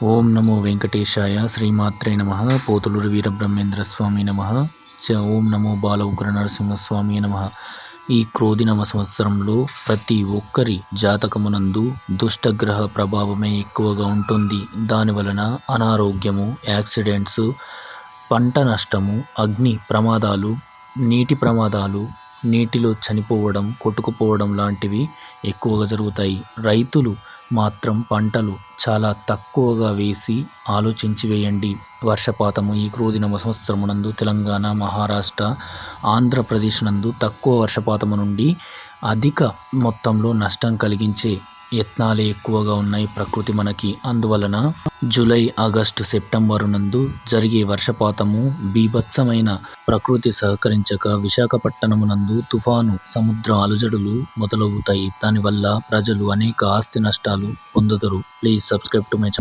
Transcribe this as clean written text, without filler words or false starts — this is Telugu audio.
ఓం నమో వెంకటేశాయ శ్రీమాత్రే నమః పోతులూరి వీరబ్రహ్మేంద్ర స్వామి నమః ఓం నమో బాల ఉగ్ర నరసింహస్వామి నమః. ఈ క్రోధినామ సంవత్సరంలో ప్రతి ఒక్కరి జాతకమునందు దుష్టగ్రహ ప్రభావమే ఎక్కువగా ఉంటుంది. దానివలన అనారోగ్యము, యాక్సిడెంట్స్, పంట నష్టము, అగ్ని ప్రమాదాలు, నీటి ప్రమాదాలు, నీటిలో చనిపోవడం, కొట్టుకుపోవడం లాంటివి ఎక్కువగా జరుగుతాయి. రైతులు మాత్రం పంటలు చాలా తక్కువగా వేసి ఆలోచించి వేయండి. వర్షపాతము ఈ క్రోధినామ సంవత్సరమునందు తెలంగాణ, మహారాష్ట్ర, ఆంధ్రప్రదేశ్ నందు తక్కువ వర్షపాతము నుండి అధిక మొత్తంలో నష్టం కలిగించే యత్నాలే ఎక్కువగా ఉన్నాయి ప్రకృతి మనకి. అందువలన జూలై, ఆగస్టు, సెప్టెంబరు నందు జరిగే వర్షపాతము బీభత్సమైన ప్రకృతి సహకరించక విశాఖపట్టణమునందు తుఫాను, సముద్ర అలజడులు మొదలవుతాయి. దానివల్ల ప్రజలు అనేక ఆస్తి నష్టాలు పొందుతారు. Please subscribe to my channel.